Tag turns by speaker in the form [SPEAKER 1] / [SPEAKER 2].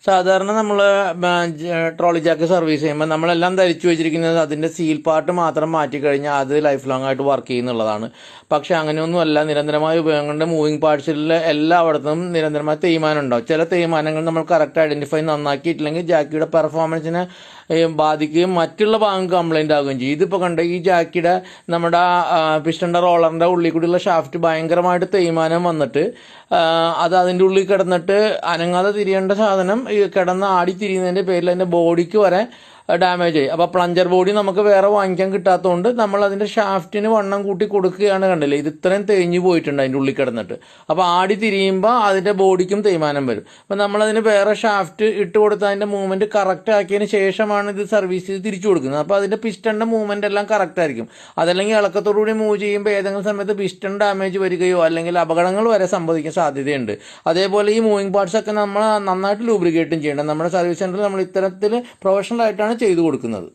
[SPEAKER 1] സാധാരണ നമ്മൾ trolley Jack service ചെയ്യുമ്പോൾ നമ്മളെല്ലാം ധരിച്ചു വെച്ചിരിക്കുന്നത് അതിൻ്റെ സീൽ പാർട്ട് മാത്രം മാറ്റി കഴിഞ്ഞാൽ അത് ലൈഫ് ലോങ് ആയിട്ട് വർക്ക് ചെയ്യുന്നുള്ളതാണ്. പക്ഷേ അങ്ങനെയൊന്നുമല്ല. നിരന്തരമായ ഉപയോഗം കൊണ്ട് മൂവിങ് പാർട്സിൽ എല്ലായിടത്തും നിരന്തരമായ തേയ്മാനം ഉണ്ടാവും. ചില തേയ്മാനങ്ങൾ നമ്മൾ കറക്റ്റ് ഐഡൻറ്റിഫൈ നന്നാക്കിയിട്ടില്ലെങ്കിൽ ജാക്കിയുടെ പെർഫോമൻസിനെ ബാധിക്കുകയും മറ്റുള്ള ഭാഗം കംപ്ലൈൻ്റ് ആവുകയും ചെയ്യും. ഇതിപ്പോൾ കണ്ട ഈ ജാക്കിയുടെ നമ്മുടെ പിസ്റ്റൻ്റെ റോളറിൻ്റെ ഉള്ളിൽ കൂടിയുള്ള ഷാഫ്റ്റ് ഭയങ്കരമായിട്ട് തേയ്മാനം വന്നിട്ട് അത് അതിൻ്റെ ഉള്ളിൽ കിടന്നിട്ട് അനങ്ങാതെ തിരിയേണ്ട സാധനം കിടന്ന് ആടി തിരിയുന്നതിൻ്റെ പേരിൽ അതിൻ്റെ ബോഡിക്ക് വരെ ഡാമേജ് ആയി. അപ്പോൾ പ്ലഞ്ചർ ബോഡി നമുക്ക് വേറെ വാങ്ങിക്കാൻ കിട്ടാത്തതുകൊണ്ട് നമ്മൾ അതിൻ്റെ ഷാഫ്റ്റിന് വണ്ണം കൂട്ടി കൊടുക്കുകയാണ്. കണ്ടില്ലേ, ഇത് ഇത്രയും തേഞ്ഞു പോയിട്ടുണ്ട് അതിൻ്റെ ഉള്ളിൽ കിടന്നിട്ട്. അപ്പോൾ ആടി തിരിയുമ്പോൾ അതിൻ്റെ ബോഡിക്കും തേയ്മാനം വരും. അപ്പോൾ നമ്മളതിന് വേറെ ഷാഫ്റ്റ് ഇട്ട് കൊടുത്ത് അതിൻ്റെ മൂവ്മെൻറ്റ് കറക്റ്റ് ആക്കിയതിന് ശേഷമാണ് ഇത് സർവീസ് ചെയ്ത് തിരിച്ചു കൊടുക്കുന്നത്. അപ്പോൾ അതിൻ്റെ പിസ്റ്റൻ്റെ മൂവ്മെൻറ്റ് എല്ലാം കറക്റ്റ് ആയിരിക്കും. അതല്ലെങ്കിൽ ഇളക്കത്തോടുകൂടി മൂവ് ചെയ്യുമ്പോൾ ഏതെങ്കിലും സമയത്ത് പിസ്റ്റൺ ഡാമേജ് വരികയോ അല്ലെങ്കിൽ അപകടങ്ങൾ വരെ സംഭവിക്കാൻ സാധ്യതയുണ്ട്. അതേപോലെ ഈ മൂവിങ് പാർട്സ് ഒക്കെ നമ്മൾ നന്നായിട്ട് ലൂബ്രിക്കേറ്റും ചെയ്യണം. നമ്മുടെ സർവീസ് സെൻ്ററിൽ നമ്മൾ ഇത്തരത്തിൽ പ്രൊഫഷണൽ ആയിട്ടാണ് ചെയ്തു കൊടുക്കുന്നത്.